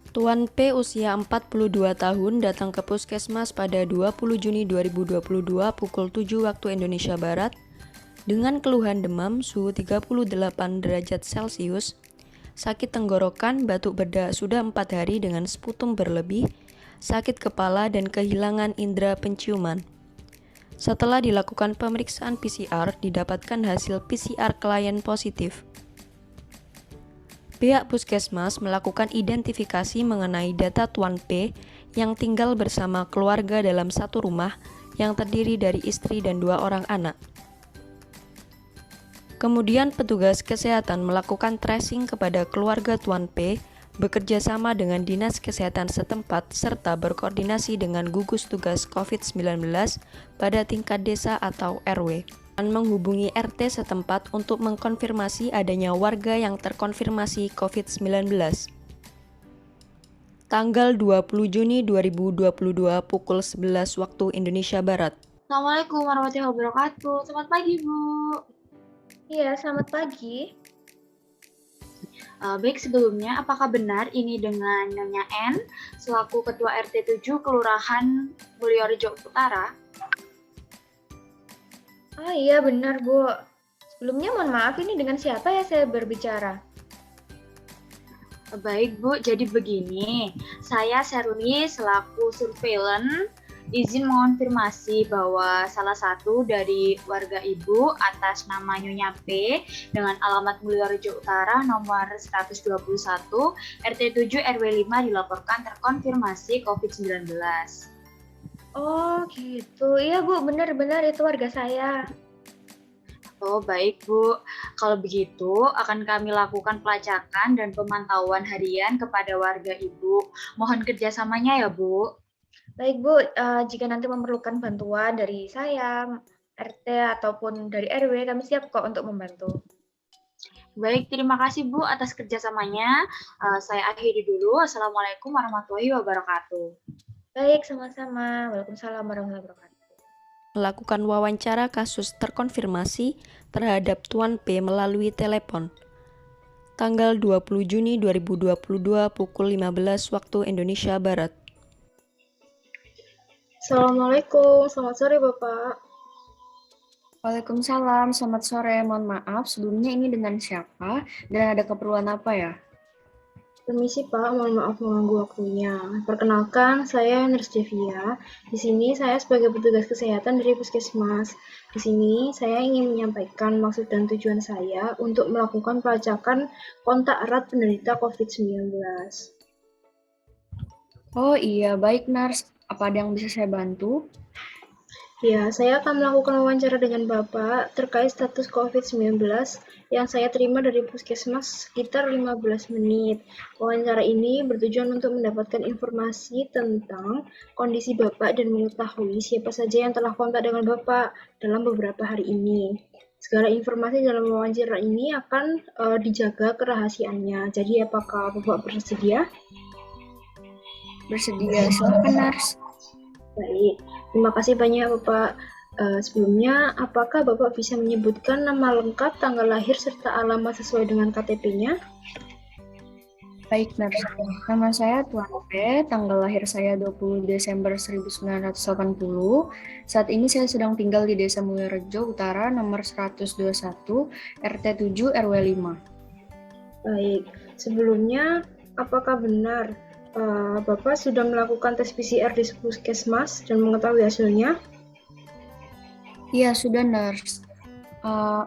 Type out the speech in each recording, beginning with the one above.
Tuan P usia 42 tahun datang ke puskesmas pada 20 Juni 2022 pukul 7 waktu Indonesia Barat dengan keluhan demam suhu 38 derajat Celcius, sakit tenggorokan, batuk berdak sudah 4 hari dengan sputum berlebih, sakit kepala dan kehilangan indera penciuman. Setelah dilakukan pemeriksaan PCR, didapatkan hasil PCR klien positif. Pihak puskesmas melakukan identifikasi mengenai data Tuan P yang tinggal bersama keluarga dalam satu rumah yang terdiri dari istri dan 2 orang anak. Kemudian petugas kesehatan melakukan tracing kepada keluarga Tuan P bekerja sama dengan dinas kesehatan setempat serta berkoordinasi dengan gugus tugas COVID-19 pada tingkat desa atau RW. Dan menghubungi RT setempat untuk mengkonfirmasi adanya warga yang terkonfirmasi COVID-19. Tanggal 20 Juni 2022 pukul 11 waktu Indonesia Barat. Assalamualaikum warahmatullahi wabarakatuh. Selamat pagi, Bu. Iya, selamat pagi. Baik, sebelumnya apakah benar ini dengan Nyonya N selaku Ketua RT 7 Kelurahan Mulyorejo Utara? Ah iya benar, Bu. Sebelumnya mohon maaf, ini dengan siapa ya saya berbicara? Baik, Bu. Jadi begini, saya Seruni selaku surveillance izin mengonfirmasi bahwa salah satu dari warga Ibu atas nama Nyonya P dengan alamat Mulyorejo Utara nomor 121 RT 7 RW 5 dilaporkan terkonfirmasi COVID-19. Oh gitu, iya Bu, benar-benar itu warga saya. Oh baik Bu, kalau begitu akan kami lakukan pelacakan dan pemantauan harian kepada warga Ibu. Mohon kerjasamanya ya Bu. Baik Bu, jika nanti memerlukan bantuan dari saya, RT ataupun dari RW, kami siap kok untuk membantu. Baik, terima kasih Bu atas kerjasamanya. Saya akhiri dulu. Assalamualaikum warahmatullahi wabarakatuh. Baik, sama-sama. Waalaikumsalam warahmatullahi wabarakatuh. Melakukan wawancara kasus terkonfirmasi terhadap Tuan P melalui telepon. Tanggal 20 Juni 2022 pukul 15 waktu Indonesia Barat. Assalamualaikum, selamat sore Bapak. Waalaikumsalam, selamat sore. Mohon maaf, sebelumnya ini dengan siapa dan ada keperluan apa ya? Permisi Pak, mohon maaf mengganggu waktunya. Perkenalkan, saya Nurse Devia. Di sini saya sebagai petugas kesehatan dari Puskesmas. Di sini saya ingin menyampaikan maksud dan tujuan saya untuk melakukan pelacakan kontak erat penderita COVID-19. Oh iya, baik Nars. Apa ada yang bisa saya bantu? Ya, saya akan melakukan wawancara dengan Bapak terkait status COVID-19 yang saya terima dari Puskesmas sekitar 15 menit. Wawancara ini bertujuan untuk mendapatkan informasi tentang kondisi Bapak dan mengetahui siapa saja yang telah kontak dengan Bapak dalam beberapa hari ini. Segala informasi dalam wawancara ini akan dijaga kerahasiaannya. Jadi apakah Bapak bersedia? Bersedia, silakan Nars. Baik, terima kasih banyak Bapak. Sebelumnya, apakah Bapak bisa menyebutkan nama lengkap, tanggal lahir, serta alamat sesuai dengan KTP-nya? Baik Nars, nama saya Tuan P, tanggal lahir saya 20 Desember 1980. Saat ini saya sedang tinggal di Desa Mulyorejo Utara nomor 121 RT 7 RW 5. Baik, sebelumnya apakah benar Bapak sudah melakukan tes PCR di Puskesmas dan mengetahui hasilnya? Iya, sudah Nars.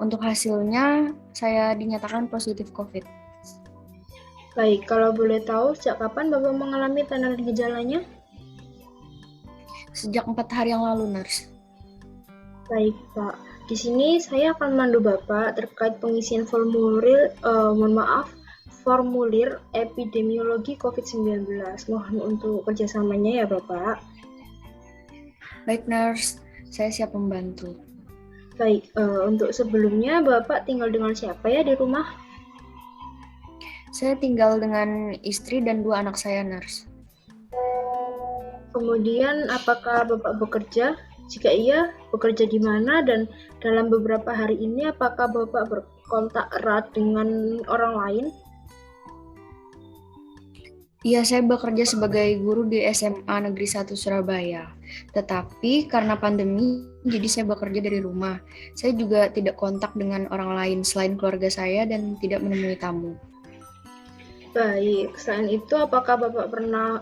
Untuk hasilnya, saya dinyatakan positif COVID. Baik, kalau boleh tahu, sejak kapan Bapak mengalami tanda dan gejalanya? Sejak 4 hari yang lalu, Nars. Baik, Pak. Di sini saya akan memandu Bapak terkait pengisian formulir epidemiologi COVID-19. Mohon untuk kerjasamanya ya Bapak. Baik, Nars. Saya siap membantu. Baik, untuk sebelumnya Bapak tinggal dengan siapa ya di rumah? Saya tinggal dengan istri dan 2 anak saya, Nars. Kemudian, apakah Bapak bekerja? Jika iya, bekerja di mana? Dan dalam beberapa hari ini, apakah Bapak berkontak erat dengan orang lain? Iya, saya bekerja sebagai guru di SMA Negeri 1 Surabaya. Tetapi karena pandemi, jadi saya bekerja dari rumah. Saya juga tidak kontak dengan orang lain selain keluarga saya dan tidak menemui tamu. Baik, selain itu apakah Bapak pernah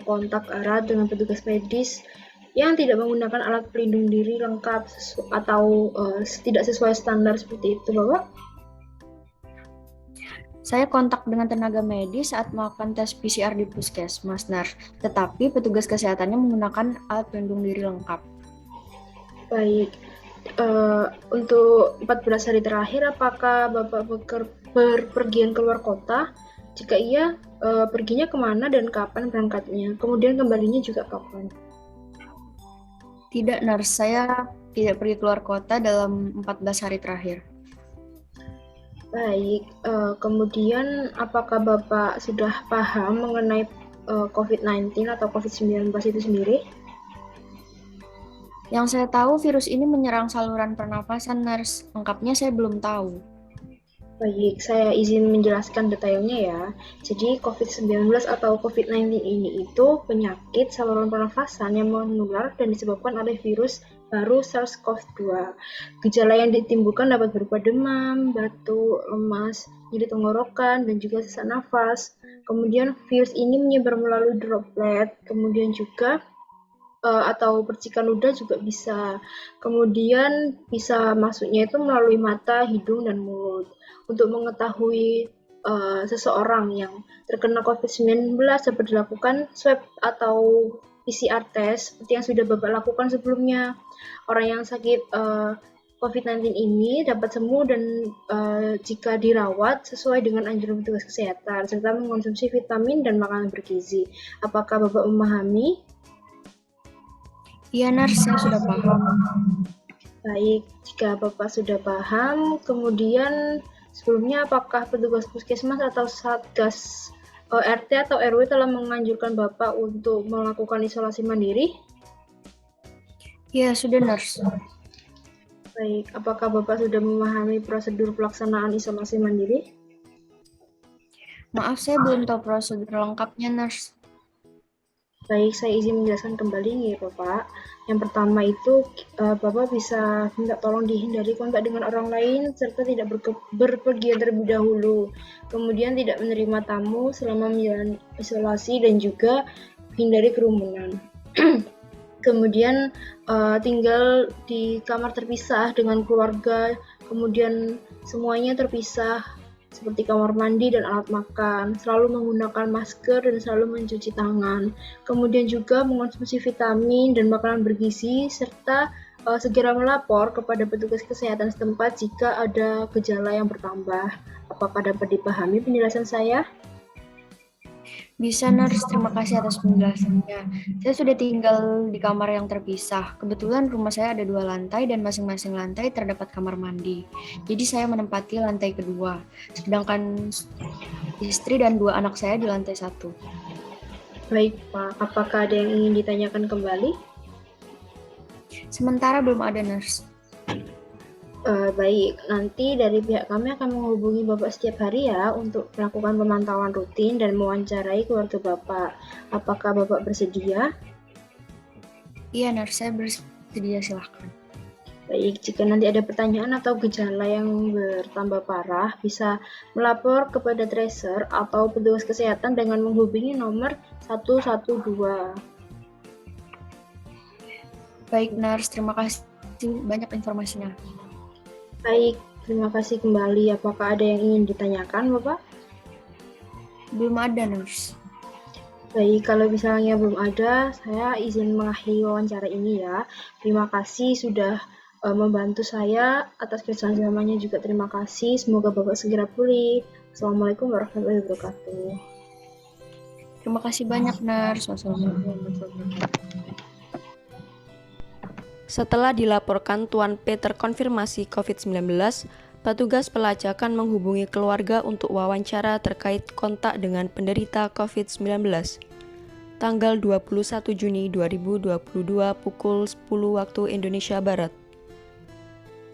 kontak erat dengan petugas medis yang tidak menggunakan alat pelindung diri lengkap atau tidak sesuai standar seperti itu, Bapak? Saya kontak dengan tenaga medis saat melakukan tes PCR di puskesmas, Nars. Tetapi petugas kesehatannya menggunakan alat pelindung diri lengkap. Baik, untuk 14 hari terakhir apakah Bapak berpergian keluar kota? Jika iya, perginya kemana dan kapan berangkatnya? Kemudian kembalinya juga kapan? Tidak, Nars. Saya tidak pergi keluar kota dalam 14 hari terakhir. Baik, kemudian apakah Bapak sudah paham mengenai COVID-19 atau COVID-19 itu sendiri? Yang saya tahu virus ini menyerang saluran pernafasan, Nars. Lengkapnya saya belum tahu. Baik, saya izin menjelaskan detailnya ya. Jadi COVID-19 atau COVID-19 ini itu penyakit saluran pernafasan yang menular dan disebabkan oleh virus baru SARS-CoV-2. Gejala yang ditimbulkan dapat berupa demam, batuk, lemas, nyeri tenggorokan, dan juga sesak nafas. Kemudian virus ini menyebar melalui droplet, kemudian juga atau percikan ludah juga bisa. Kemudian bisa masuknya itu melalui mata, hidung, dan mulut. Untuk mengetahui seseorang yang terkena COVID-19 dapat dilakukan swab atau PCR test seperti yang sudah Bapak lakukan sebelumnya. Orang yang sakit COVID-19 ini dapat sembuh dan jika dirawat sesuai dengan anjuran petugas kesehatan serta mengonsumsi vitamin dan makanan bergizi. Apakah Bapak memahami? Iya, Nars, saya sudah paham. Baik, jika Bapak sudah paham, kemudian sebelumnya apakah petugas puskesmas atau satgas RT atau RW telah menganjurkan Bapak untuk melakukan isolasi mandiri? Iya, sudah, Nars. Baik, apakah Bapak sudah memahami prosedur pelaksanaan isolasi mandiri? Maaf, saya belum tahu prosedur lengkapnya, Nars. Baik, saya izin menjelaskan kembali ya Bapak. Yang pertama itu Bapak bisa minta tolong dihindari kontak dengan orang lain serta tidak berpergian terlebih dahulu. Kemudian tidak menerima tamu selama menjalani isolasi dan juga hindari kerumunan. Kemudian tinggal di kamar terpisah dengan keluarga, kemudian semuanya terpisah seperti kamar mandi dan alat makan, selalu menggunakan masker dan selalu mencuci tangan. Kemudian juga mengonsumsi vitamin dan makanan bergizi serta segera melapor kepada petugas kesehatan setempat jika ada gejala yang bertambah. Apakah dapat dipahami penjelasan saya? Bisa, Nars. Terima kasih atas penjelasannya. Saya sudah tinggal di kamar yang terpisah. Kebetulan rumah saya ada 2 lantai dan masing-masing lantai terdapat kamar mandi. Jadi saya menempati lantai kedua. Sedangkan istri dan 2 anak saya di lantai 1. Baik, Pak. Apakah ada yang ingin ditanyakan kembali? Sementara belum ada, Nars. Baik, nanti dari pihak kami akan menghubungi Bapak setiap hari ya untuk melakukan pemantauan rutin dan mewawancarai keluarga Bapak. Apakah Bapak bersedia? Iya, Nars. Saya bersedia, silahkan. Baik, jika nanti ada pertanyaan atau gejala yang bertambah parah, bisa melapor kepada tracer atau petugas kesehatan dengan menghubungi nomor 112. Baik, Nars. Terima kasih banyak informasinya. Baik, terima kasih kembali. Apakah ada yang ingin ditanyakan, Bapak? Belum ada, Nars. Baik, kalau misalnya belum ada, saya izin mengakhiri wawancara ini ya. Terima kasih sudah membantu saya. Atas kerjasamanya juga terima kasih. Semoga Bapak segera pulih. Assalamualaikum warahmatullahi wabarakatuh. Terima kasih banyak, Nars. Wassalamualaikum warahmatullahi wabarakatuh. Setelah dilaporkan Tuan P terkonfirmasi COVID-19, petugas pelacakan menghubungi keluarga untuk wawancara terkait kontak dengan penderita COVID-19. Tanggal 21 Juni 2022 pukul 10 waktu Indonesia Barat.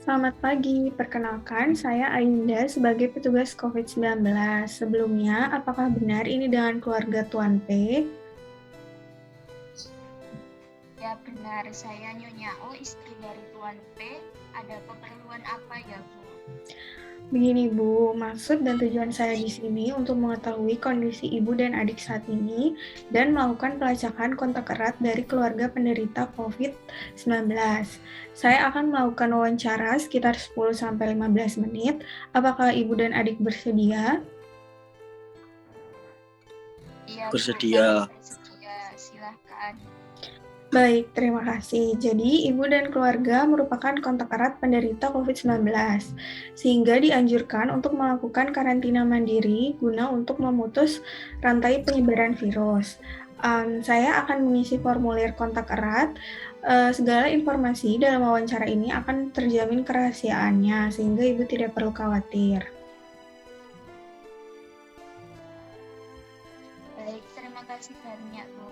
Selamat pagi, perkenalkan saya Ainda sebagai petugas COVID-19. Sebelumnya, apakah benar ini dengan keluarga Tuan P? Ya benar, saya Nyonya O, istri dari Tuan P. Ada keperluan apa ya, Bu? Begini Bu, maksud dan tujuan saya di sini untuk mengetahui kondisi ibu dan adik saat ini dan melakukan pelacakan kontak erat dari keluarga penderita COVID-19. Saya akan melakukan wawancara sekitar 10-15 menit. Apakah ibu dan adik bersedia? Iya, Bersedia. Bu, kami bersedia. Silahkan. Baik, terima kasih. Jadi, ibu dan keluarga merupakan kontak erat penderita COVID-19, sehingga dianjurkan untuk melakukan karantina mandiri guna untuk memutus rantai penyebaran virus. Saya akan mengisi formulir kontak erat. Segala informasi dalam wawancara ini akan terjamin kerahasiaannya, sehingga ibu tidak perlu khawatir. Baik, terima kasih banyak, Bu.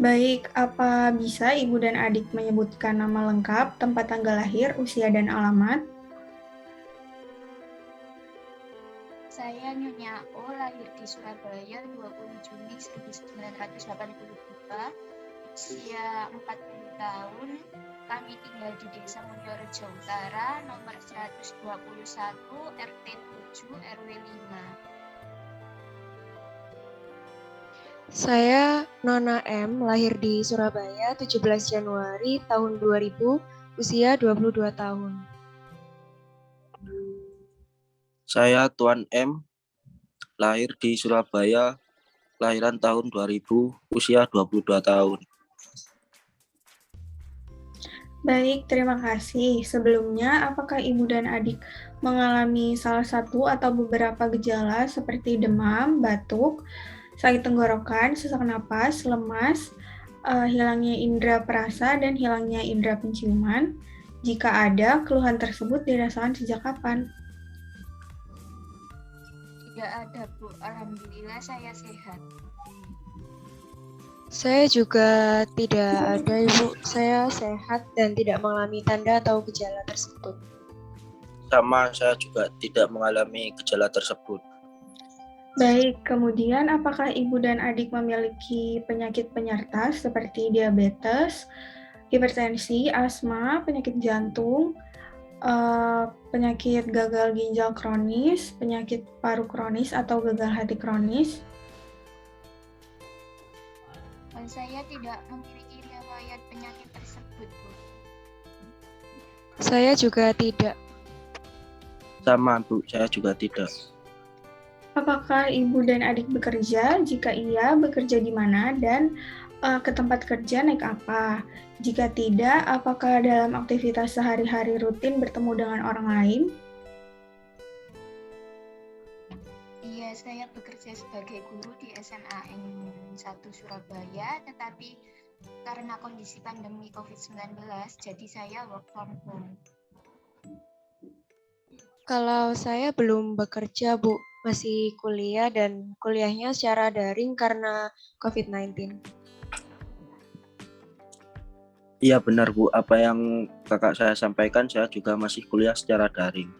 Baik, apa bisa ibu dan adik menyebutkan nama lengkap, tempat tanggal lahir, usia, dan alamat? Saya Nyonya O, lahir di Surabaya 20 Juni 1982, usia 40 tahun. Kami tinggal di Desa Mulyorejo Utara, nomor 121, RT 7, RW 5. Saya Nona M, lahir di Surabaya 17 Januari tahun 2000, usia 22 tahun. Saya Tuan M, lahir di Surabaya, lahiran tahun 2000, usia 22 tahun. Baik, terima kasih. Sebelumnya, apakah ibu dan adik mengalami salah satu atau beberapa gejala seperti demam, batuk, sakit tenggorokan, sesak napas, lemas, hilangnya indera perasa, dan hilangnya indera penciuman? Jika ada, keluhan tersebut dirasakan sejak kapan? Tidak ada, Bu. Alhamdulillah saya sehat. Saya juga tidak ada, Ibu. Saya sehat dan tidak mengalami tanda atau gejala tersebut. Sama, saya juga tidak mengalami gejala tersebut. Baik, kemudian apakah ibu dan adik memiliki penyakit penyerta seperti diabetes, hipertensi, asma, penyakit jantung, penyakit gagal ginjal kronis, penyakit paru kronis atau gagal hati kronis? Saya tidak memiliki riwayat penyakit tersebut, Bu. Saya juga tidak. Sama, Bu, saya juga tidak. Apakah ibu dan adik bekerja? Jika iya, bekerja di mana dan ke tempat kerja naik apa? Jika tidak, apakah dalam aktivitas sehari-hari rutin bertemu dengan orang lain? Iya, saya bekerja sebagai guru di SMA N1 Surabaya, tetapi karena kondisi pandemi COVID-19, jadi saya work from home. Kalau saya belum bekerja, Bu, masih kuliah dan kuliahnya secara daring karena COVID-19. Iya benar, Bu. Apa yang kakak saya sampaikan, saya juga masih kuliah secara daring.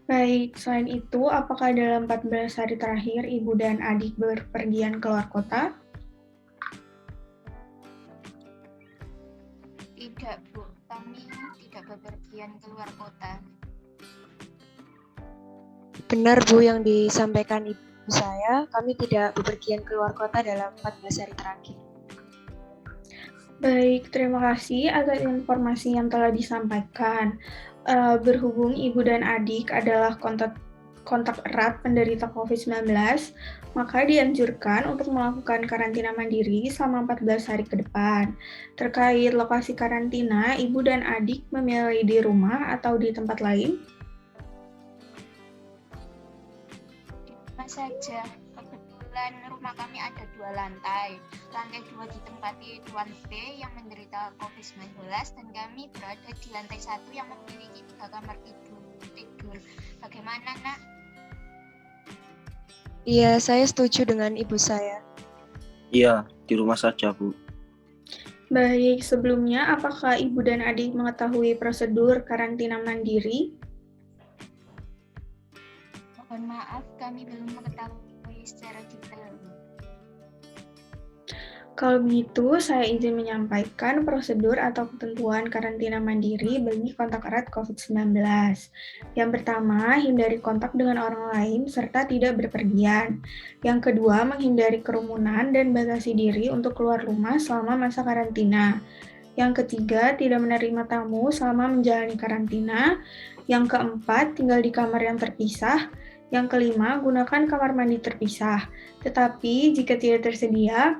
Baik, selain itu, apakah dalam 14 hari terakhir ibu dan adik berpergian keluar kota? Tidak, Bu. Kami tidak bepergian keluar kota. Benar, Bu, yang disampaikan ibu saya, kami tidak bepergian keluar kota dalam 14 hari terakhir. Baik, terima kasih atas informasi yang telah disampaikan. Berhubung ibu dan adik adalah kontak erat penderita COVID-19, maka dianjurkan untuk melakukan karantina mandiri selama 14 hari ke depan. Terkait lokasi karantina, ibu dan adik memilih di rumah atau di tempat lain? Saja, kebetulan rumah kami ada 2 lantai. Lantai 2 ditempati Tuan P yang menderita COVID-19 dan kami berada di lantai 1 yang memiliki 3 kamar tidur. Bagaimana, Nak? Iya, saya setuju dengan ibu saya. Iya, di rumah saja, Bu. Baik, sebelumnya apakah Ibu dan adik mengetahui prosedur karantina mandiri? Mohon maaf, kami belum mengetahui secara detail. Kalau begitu, saya izin menyampaikan prosedur atau ketentuan karantina mandiri bagi kontak erat COVID-19. Yang pertama, hindari kontak dengan orang lain serta tidak berpergian. Yang kedua, menghindari kerumunan dan batasi diri untuk keluar rumah selama masa karantina. Yang ketiga, tidak menerima tamu selama menjalani karantina. Yang keempat, tinggal di kamar yang terpisah. Yang kelima, gunakan kamar mandi terpisah. Tetapi jika tidak tersedia,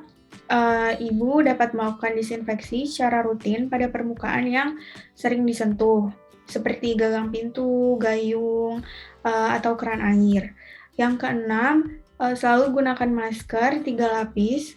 Ibu dapat melakukan disinfeksi secara rutin pada permukaan yang sering disentuh, seperti gagang pintu, gayung, atau keran air. Yang keenam, selalu gunakan masker 3 lapis.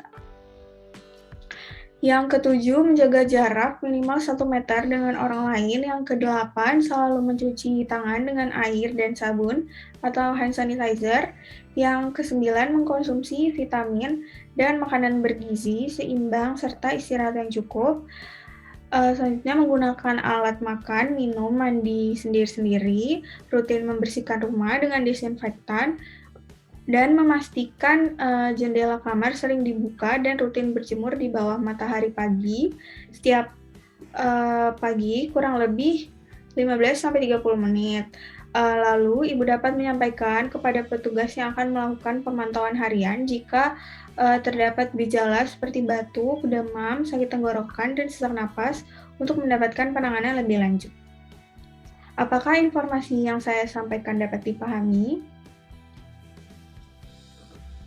Yang ketujuh, menjaga jarak minimal 1 meter dengan orang lain. Yang kedelapan, selalu mencuci tangan dengan air dan sabun atau hand sanitizer. Yang kesembilan, mengkonsumsi vitamin dan makanan bergizi seimbang serta istirahat yang cukup. Selanjutnya, menggunakan alat makan, minum, mandi sendiri-sendiri, rutin membersihkan rumah dengan disinfektan, dan memastikan jendela kamar sering dibuka dan rutin berjemur di bawah matahari pagi setiap pagi kurang lebih 15-30 menit. Lalu Ibu dapat menyampaikan kepada petugas yang akan melakukan pemantauan harian jika terdapat gejala seperti batuk, demam, sakit tenggorokan, dan sesak napas untuk mendapatkan penanganan lebih lanjut. Apakah informasi yang saya sampaikan dapat dipahami?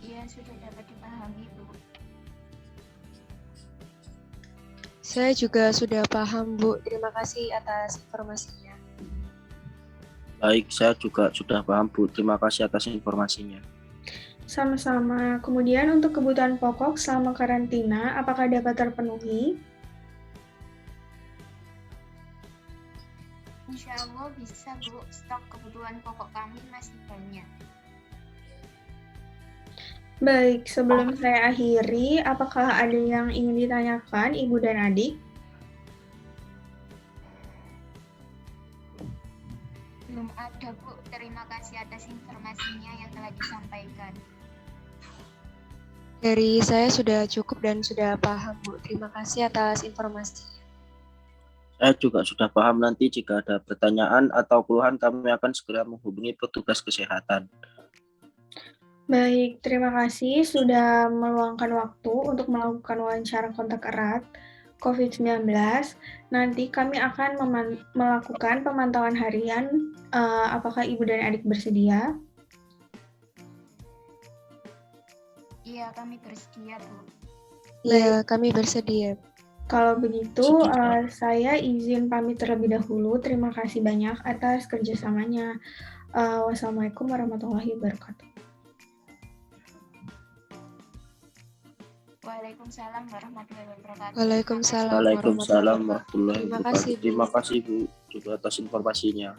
Iya, sudah dapat dipahami, Bu. Saya juga sudah paham, Bu. Terima kasih atas informasinya. Baik, saya juga sudah paham, Bu. Terima kasih atas informasinya. Sama-sama. Kemudian untuk kebutuhan pokok selama karantina, apakah dapat terpenuhi? Insya Allah bisa, Bu. Stok kebutuhan pokok kami masih banyak. Baik, sebelum saya akhiri, apakah ada yang ingin ditanyakan Ibu dan adik? Belum ada, Bu. Terima kasih atas informasinya yang telah disampaikan. Dari saya sudah cukup dan sudah paham, Bu. Terima kasih atas informasinya. Saya juga sudah paham. Nanti jika ada pertanyaan atau keluhan, kami akan segera menghubungi petugas kesehatan. Baik, terima kasih sudah meluangkan waktu untuk melakukan wawancara kontak erat COVID-19. Nanti kami akan melakukan pemantauan harian. Apakah Ibu dan adik bersedia? Iya, kami bersedia, Bu. Iya, kami bersedia. Kalau begitu, saya izin pamit terlebih dahulu. Terima kasih banyak atas kerjasamanya. Wassalamualaikum warahmatullahi wabarakatuh. Waalaikumsalam warahmatullahi wabarakatuh. Waalaikumsalam Waalaikumsalam warahmatullahi Terima kasih, wabarakatuh. Bu. Terima kasih, Bu, juga atas informasinya.